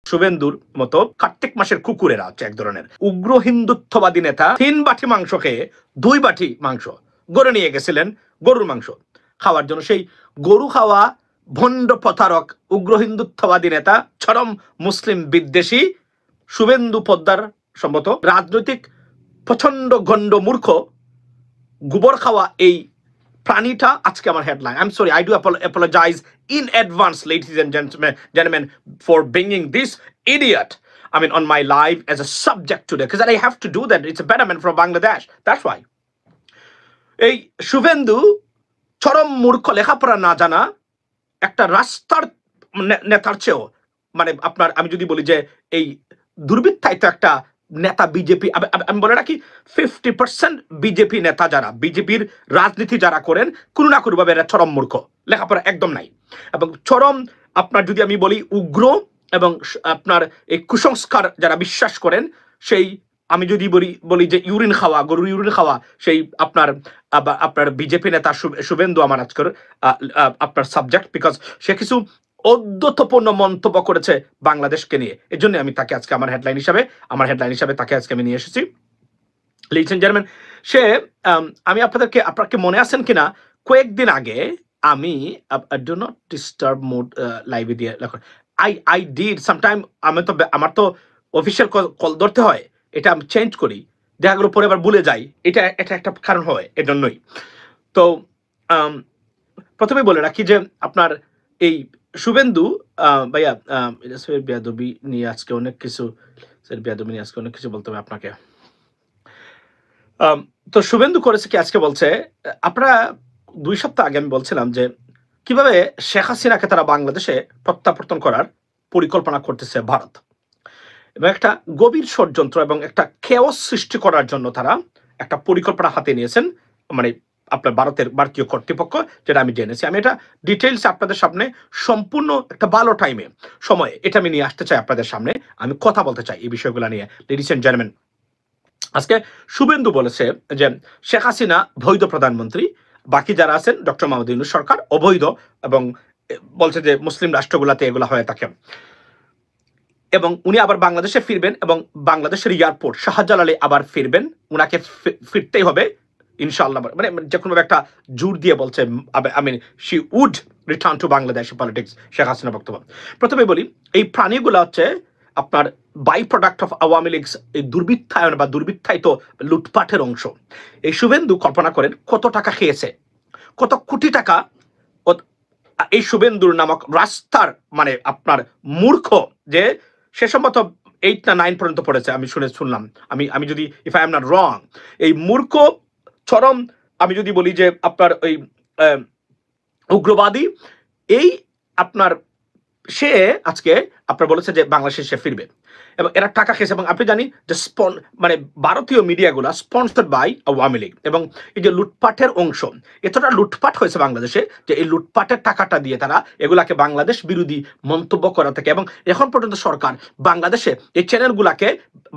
শুভেন্দুর মতো কার্তিক মাসের কুকুরেরা হচ্ছে এক ধরনের উগ্র হিন্দুত্ববাদী নেতা 3 বাটি মাংস খেয়ে 2 বাটি মাংস গরু নিয়ে গেছিলেন, গরুর মাংস খাওয়ার জন্য। সেই গরু খাওয়া ভণ্ড প্রতারক উগ্র হিন্দুত্ববাদী নেতা চরম মুসলিম বিদ্বেষী শুভেন্দু পোদ্দার সম্ভবত রাজনৈতিক প্রচন্ড গণ্ড মূর্খ গোবর খাওয়া এই প্রাণীটা আজকে আমার headline. I am sorry, I do apologize in advance, ladies and gentlemen, for bringing this idiot, I mean, on my live as a subject today, because I have to do that. It's a betterment for Bangladesh. That's why. এই শুভেন্দু চরম মূর্খ, লেখাপড়া না জানা একটা রাস্তার নেতার চেয়েও, মানে আপনার আমি যদি বলি যে এই দুর্বৃত্তায়িত একটা নেতা বিজেপি, আমি বলে রাখি 50% বিজেপি নেতা যারা বিজেপির রাজনীতি যারা করেন কোনো না কোনোভাবে এরা চরম মূর্খ, লেখাপড়া একদম নাই, এবং চরম আপনার যদি আমি বলি উগ্র এবং আপনার এই কুসংস্কার যারা বিশ্বাস করেন, সেই আমি যদি বলি যে ইউরিন খাওয়া, গরুর ইউরিন খাওয়া, সেই আপনার বিজেপি নেতা শুভেন্দু আমার আজকের আপনার সাবজেক্ট, বিকজ সে কিছু অদ্যতপূর্ণ মন্তব্য করেছে বাংলাদেশকে নিয়ে। এর জন্য আমি তাকে আজকে আমার হেডলাইন হিসাবে তাকে আজকে আমি নিয়ে এসেছি। লিডস এন্ড জেন্টলম্যান, সে আমি আপনাকে মনে আছেন কিনা, কয়েকদিন আগে আমি ডু নট ডিস্টার্ব মোড লাইভে দিয়ে আই ডিড সামটাইম, আমার তো অফিসিয়াল কল ধরতে হয়, এটা আমি চেঞ্জ করি, দেখা গেলো পরে আবার ভুলে যাই, এটা একটা কারণ হয়, এর জন্যই। তো প্রথমে বলে রাখি যে আপনার এই শুভেন্দু ভাইয়া বেয়াদবি নিয়ে আজকে অনেক কিছু বলতে হবে আপনাকে। তো শুভেন্দু করেছে কি আজকে বলছে, আপনারা 2 সপ্তাহ আগে আমি বলছিলাম যে কিভাবে শেখ হাসিনাকে তারা বাংলাদেশে প্রত্যাবর্তন করার পরিকল্পনা করতেছে ভারত, এবং একটা গভীর ষড়যন্ত্র এবং একটা কেওস সৃষ্টি করার জন্য তারা একটা পরিকল্পনা হাতে নিয়েছেন, মানে আপনার ভারতীয় কর্তৃপক্ষ, যেটা আমি জেনেছি। আমি এটা ডিটেইলস আপনাদের সামনে সম্পূর্ণ একটা ভালো সময়ে এটা আমি নিয়ে আসতে চাই আপনাদের সামনে, আমি কথা বলতে চাই এই বিষয়গুলো নিয়ে। লেডিস এন্ড জেন্টলম্যান, আজকে শুভেন্দু বলেছে যে শেখ হাসিনা বৈধ প্রধানমন্ত্রী, বাকি যারা আছেন ডক্টর মোহাম্মদ ইউনূস সরকার অবৈধ, এবং বলছে যে মুসলিম রাষ্ট্রগুলোতে এগুলো হয়ে থাকে, এবং উনি আবার বাংলাদেশে ফিরবেন, এবং বাংলাদেশের এয়ারপোর্ট শাহজালালে আবার ফিরবেন, উনাকে ফিরতেই হবে ইনশাআল্লাহ, মানে যে কোনো একটা জোর দিয়ে বলছে, I mean she would return to Bangladesh politics, Sheikh Hasina বক্তব্য। প্রথমে বলি, এই প্রাণীগুলো হচ্ছে আপনার by product of Awami League, এই দুর্বৃত্তায়ন বা দুর্বৃত্তায়িত লুটপাটের অংশ। এই শুভেন্দু কল্পনা করেন কত টাকা খেয়েছে, কত কোটি টাকা এই শুভেন্দুর নামক রাস্তার, মানে আপনার মূর্খ, যে সে সম্ভবত 8 না 9 পর্যন্ত পড়েছে, আমি শুনলাম, আমি যদি if I am not wrong, এই মূর্খ চরম, আমি যদি বলি যে আপনার ওই উগ্রবাদী, এই আপনার সে আজকে আপনার বলেছে যে বাংলাদেশে সে ফিরবে, এবং এরা টাকা খেয়েছে, এবং আপনি জানি যে মানে ভারতীয় মিডিয়াগুলা স্পন্সর্ড বাই আওয়ামী লীগ, এবং এই যে লুটপাটের অংশ, এতটা লুটপাট হয়েছে বাংলাদেশে যে এই লুটপাটের টাকাটা দিয়ে তারা এগুলাকে বাংলাদেশ বিরোধী মন্তব্য করা থাকে, এবং এখন পর্যন্ত সরকার বাংলাদেশে এই চ্যানেলগুলাকে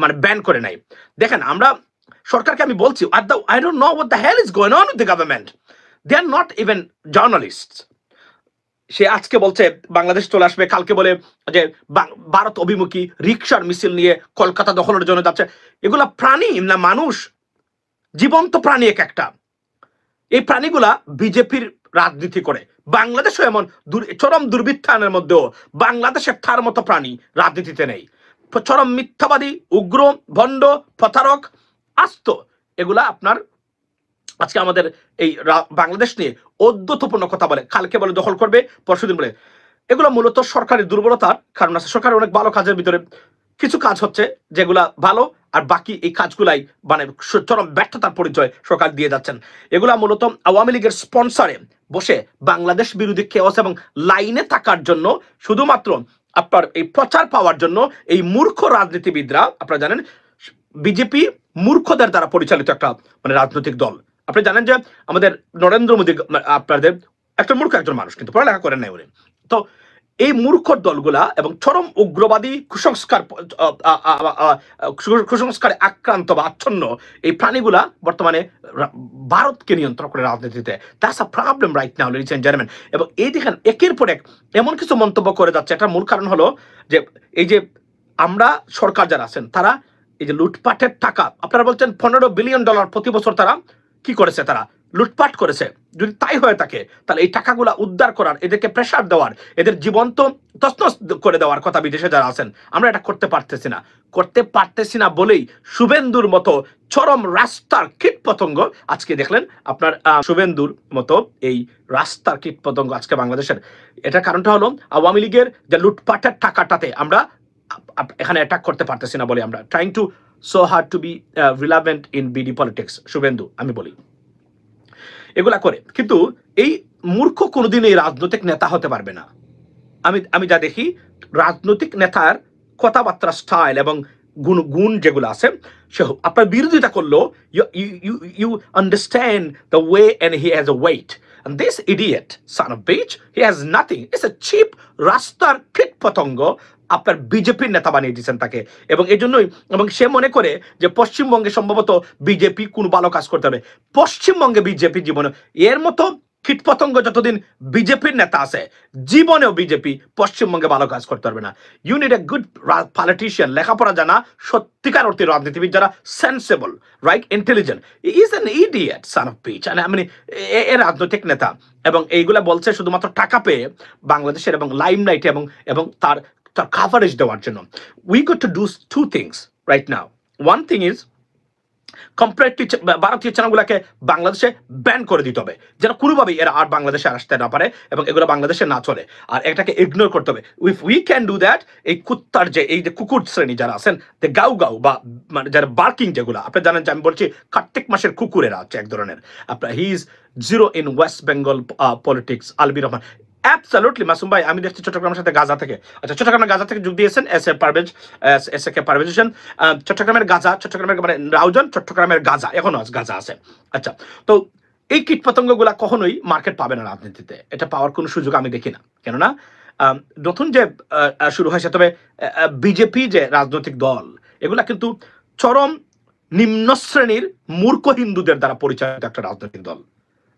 মানে ব্যান করে নাই। দেখেন, আমরা সরকারকে আমি বলছি, I don't know what the hell is going on with the government. They are not even journalists. সে আজকে বলছে বাংলাদেশ চলে আসবে, কালকে বলে যে ভারত অভিমুখী রিকশার মিছিল নিয়ে কলকাতা দখলের জন্য যাচ্ছে। এগুলা প্রাণী না মানুষ? জীবন্ত প্রাণী এক একটা। এই প্রাণীগুলা বিজেপির রাজনীতি করে, বাংলাদেশও এমন চরম দুর্বৃত্তায়নের মধ্যেও বাংলাদেশের তার মতো প্রাণী রাজনীতিতে নেই। চরম মিথ্যাবাদী, উগ্র, ভণ্ড, প্রতারক, আস্ত, এগুলা আপনার আজকে আমাদের এই বাংলাদেশ নিয়ে অদ্যতপূর্ণ কথা বলে, কালকে বলে দখল করবে, পরশুদিন বলে। এগুলো মূলত সরকারি দুর্বলতার কারণ আছে। সরকারের অনেক ভালো কাজের ভিতরে কিছু কাজ হচ্ছে যেগুলা ভালো, আর বাকি এই কাজগুলাই মানে চরম ব্যর্থতার পরিচয় সরকার দিয়ে যাচ্ছেন। এগুলা মূলত আওয়ামী লীগের স্পন্সরে বসে বাংলাদেশ বিরোধী কেওস এবং লাইনে থাকার জন্য, শুধুমাত্র আপনার এই প্রচার পাওয়ার জন্য এই মূর্খ রাজনীতিবিদরা, আপনারা জানেন বিজেপি মূর্খদের দ্বারা পরিচালিত একটা মানে রাজনৈতিক দল। আপনি জানেন যে আমাদের নরেন্দ্র মোদী আপনাদের একটা মূর্খ একজন মানুষ, কিন্তু পড়ালেখা করেন নাই উনি। তো এই মূর্খ দলগুলা এবং চরম উগ্রবাদী কুসংস্কারে আক্রান্ত বা আচ্ছন্ন এই প্রাণীগুলা বর্তমানে ভারতকে নিয়ন্ত্রণ করে রাজনীতিতে। That's a problem right now, ladies and gentleman. এবং এই দেখেন একের পর এক এমন কিছু মন্তব্য করে যাচ্ছে। একটা মূল কারণ হলো যে এই যে আমরা সরকার যারা আছেন তারা এই যে লুটপাটের টাকা, আপনারা বলছেন $15 বিলিয়ন প্রতি বছর তারা কি করেছে, তারা লুটপাট করেছে। যদি তাই হয়ে থাকে তাহলে এই টাকাগুলা উদ্ধার করার, এদেরকে প্রেসার দেওয়ার, এদের জীবন্ত তছনছ করে দেওয়ার কথা বিদেশে যারা আছেন, আমরা এটা করতে পারতেছি না বলেই শুভেন্দুর মতো চরম রাস্তার কীট পতঙ্গ আজকে দেখলেন আপনার শুভেন্দুর মতো এই রাস্তার কীট পতঙ্গ আজকে বাংলাদেশের। এটার কারণটা হলো আওয়ামী লীগের যে লুটপাটের টাকাটাতে আমরা এখানে অ্যাটাক করতে পারতেছি না বলে আমরা trying to so hard to be relevant in BD politics. Suvendu আমি বলি এগুলা করে, কিন্তু এই মূর্খ কোনোদিন এই রাজনৈতিক নেতা হতে পারবে না। আমি যা দেখি রাজনৈতিক নেতার কথাবার্তা স্টাইল এবং গুণ যেগুলো আছে, সে আপনার বিরোধিতা করলেও you understand the way and he has a weight. And this idiot, son of bitch, he has nothing. It's a cheap রাস্তার কীট পতঙ্গ আপনার বিজেপির নেতা বানিয়ে দিচ্ছেন তাকে। এবং এই জন্যই, এবং সে মনে করে যে পশ্চিমবঙ্গে সম্ভবত বিজেপি কোন ভালো কাজ করতে হবে। পশ্চিমবঙ্গে বিজেপি জীবনে এর মতো কীটপতঙ্গ যতদিন বিজেপির নেতা আছে, জীবনেও বিজেপি পশ্চিমবঙ্গে ভালো কাজ করতে পারবে না। You need a good politician, লেখাপড়া জানা, সত্যিকার অর্থে রাজনীতিবিদ যারা sensible, right, intelligent. Is an idiot, son of bitch, মানে এ রাজনৈতিক নেতা। এবং এইগুলা বলছে শুধুমাত্র টাকা পেয়ে বাংলাদেশের এবং লাইমলাইটে এবং তার কাভারেজ দেওয়ার জন্য। We got to do to things right now. One thing is comparative ভারতীয় চ্যানেলগুলোকে বাংলাদেশে ব্যান করে দিতে হবে, যেন কোনোভাবেই এরা আর বাংলাদেশে আসতে না পারে এবং এগুলো বাংলাদেশে না চলে। আর এটাকে ইগনোর করতে হবে। If we can do that, এই কুত্তার এই যে কুকুর শ্রেণী যারা আছেন, গাউ বা মানে যারা বার্কিং যেগুলো, আপনি জানেন যে আমি বলছি কার্তিক মাসের কুকুরেরা হচ্ছে এক ধরনের। আপনার he is zero in West Bengal politics, Albir Rahman. Absolutely Masum ভাই, আমি দেখছি চট্টগ্রামের সাথে গাজা থেকে, আচ্ছা চট্টগ্রামের গাজা থেকে যোগ দিয়েছেন এস এ কে পারভেজ হোসেন। চট্টগ্রামের গাজা, চট্টগ্রামের মানে রাউজান, চট্টগ্রামের গাজা, এখনো গাজা আছে। আচ্ছা, তো এই কীটপতঙ্গগুলা কখনোই মার্কেট পাবে না রাজনীতিতে, এটা পাওয়ার কোনো সুযোগ আমি দেখি না। কেননা নতুন যে শুরু হয়েছে, তবে বিজেপি যে রাজনৈতিক দল, এগুলা কিন্তু চরম নিম্ন শ্রেণীর মূর্খ হিন্দুদের দ্বারা পরিচালিত একটা রাজনৈতিক দল,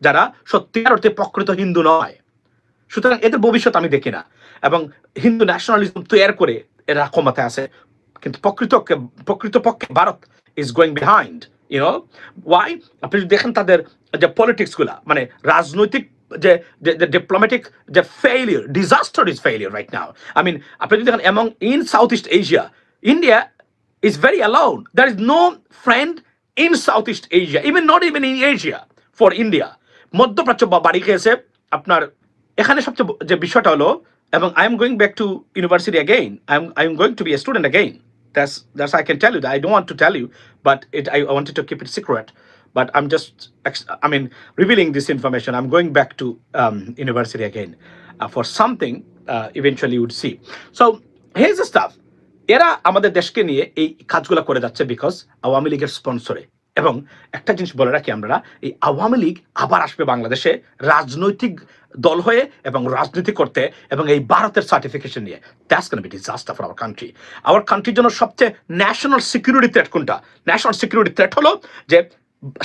যারা সত্যিকার অর্থে প্রকৃত হিন্দু নয়। সুতরাং এদের ভবিষ্যৎ আমি দেখি না। এবং হিন্দু ন্যাশনালিজম তৈরি করে এরা ক্ষমতায় আছে, কিন্তু প্রকৃতপক্ষে Bharat is going behind, you know why. আপনি যদি দেখেন তাদের যে পলিটিক্স গুলা, মানে রাজনৈতিক যে ডিপ্লোম্যাটিক যে failure, disaster is failure right now. I mean, আপনি যদি দেখেন among in south east Asia, India is very alone. There is no friend in Southeast Asia, not even in Asia for India. মধ্যপ্রাচ্য বাড়ি খেয়েছে আপনার। এখানে সবচেয়ে যে বিষয়টা হলো, এবং I am going back to university again. I am going to be a student again. That's I can tell you that. I don't want to tell you, but I wanted to keep it secret. But I'm just, revealing this information. I'm going back to university again for something. Eventually, you would see. So here's the stuff. এরা আমাদের দেশকে নিয়ে এই কাজগুলো করে যাচ্ছে because Awami লীগের স্পন্সরে। এবং একটা জিনিস বলে রাখি, আমরা এই আওয়ামী লীগ আবার আসবে বাংলাদেশে রাজনৈতিক দল হয়ে এবং রাজনীতি করতে, এবং এই ভারতের সার্টিফিকেশন নিয়ে। That's gonna be disaster for our country. Our কান্ট্রির জন্য সবচেয়ে ন্যাশনাল সিকিউরিটি থ্রেট কোনটা? ন্যাশনাল সিকিউরিটি থ্রেট হলো যে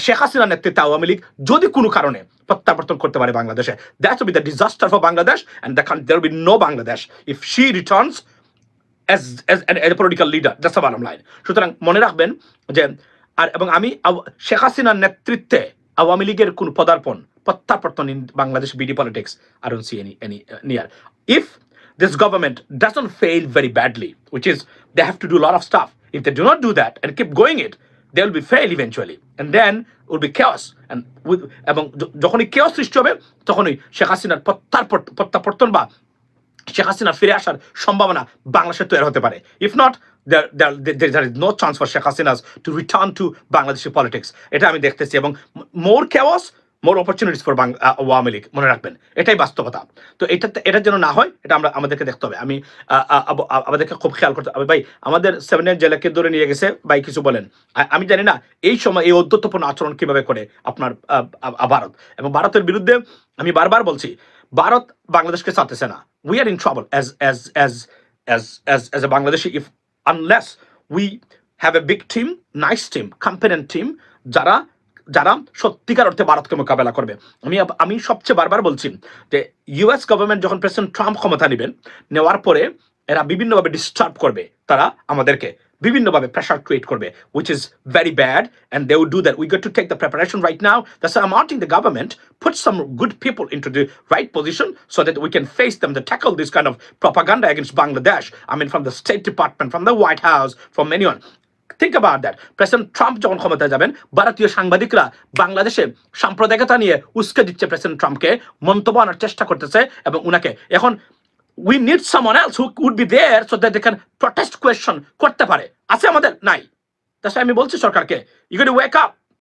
শেখ হাসিনার নেতৃত্বে আওয়ামী লীগ যদি কোনো কারণে প্রত্যাবর্তন করতে পারে বাংলাদেশে, that will be the disaster for Bangladesh, and there will be no Bangladesh if she returns as a political leader. That's the bottom line. সুতরাং মনে রাখবেন যে, আর এবং আমি শেখ হাসিনার নেতৃত্বে আওয়ামী লীগের কোন প্রত্যাবর্তন in Bangladesh BD politics, I don't see any near. If this government doesn't fail very badly, which is they have to do a lot of stuff. If they do not do that and keep going it, they will be fail eventually, and then it will be chaos. And এবং যখনই chaos সৃষ্টি হবে, তখনই শেখ হাসিনার প্রত্যাবর্তন বা শেখ হাসিনা ফিরে আসার সম্ভাবনা বাংলাদেশে তৈরি হতে পারে। If not, there is no chance for Sheikh Hasina to return to Bangladeshi politics. এটা আমি দেখতেছি, এবং more chaos, more opportunities for Awami League, মনে রাখবেন, এটাই বাস্তবতা। তো এটা যেন না হয়, এটা আমাদেরকে দেখতে হবে। আমাদেরকে খুব খেয়াল করতে হবে। ভাই, আমাদের 7 জেলাকে ধরে নিয়ে গেছে, ভাই কিছু বলেন। আমি জানি না এই সময় এই ঔদ্ধত্যপূর্ণ আচরণ কিভাবে করে আপনার ভারত, এবং ভারতের বিরুদ্ধে আমি বারবার বলছি, ভারত বাংলাদেশকে চাচ্ছে না। We are in trouble as a Bangladeshi unless we have a big team, nice team, competent team, যারা সত্যিকার অর্থে ভারতকে মোকাবেলা করবে। আমি সবচেয়ে বারবার বলছি যে ইউএস গভর্নমেন্ট যখন প্রেসিডেন্ট ট্রাম্প ক্ষমতা নেবেন, নেওয়ার পরে এরা বিভিন্নভাবে ডিস্টার্ব করবে, তারা আমাদেরকে বিভিন্নভাবে প্রেশার ক্রিয়েট করবে, which is very bad, and they will do that. We got to take the preparation right now. That's why I'm asking the government, put some good people into the right position so that we can face them to tackle this kind of propaganda against Bangladesh. I mean, from the State Department, from the White House, from anyone. Think about that. President Trump যখন ক্ষমতায় যাবেন, ভারতীয় সাংবাদিকরা বাংলাদেশে সাম্প্রদায়িকতা নিয়ে উস্কে দিচ্ছে president ট্রাম্পকে, মন্তব্য আনার চেষ্টা করতেছে, এবং উনাকে এখন we need someone else who would be there so that they can protest question করতে পারে। আছে আমাদের? নাই। তাছাড়া আমি বলছি সরকারকে, you got to wake up.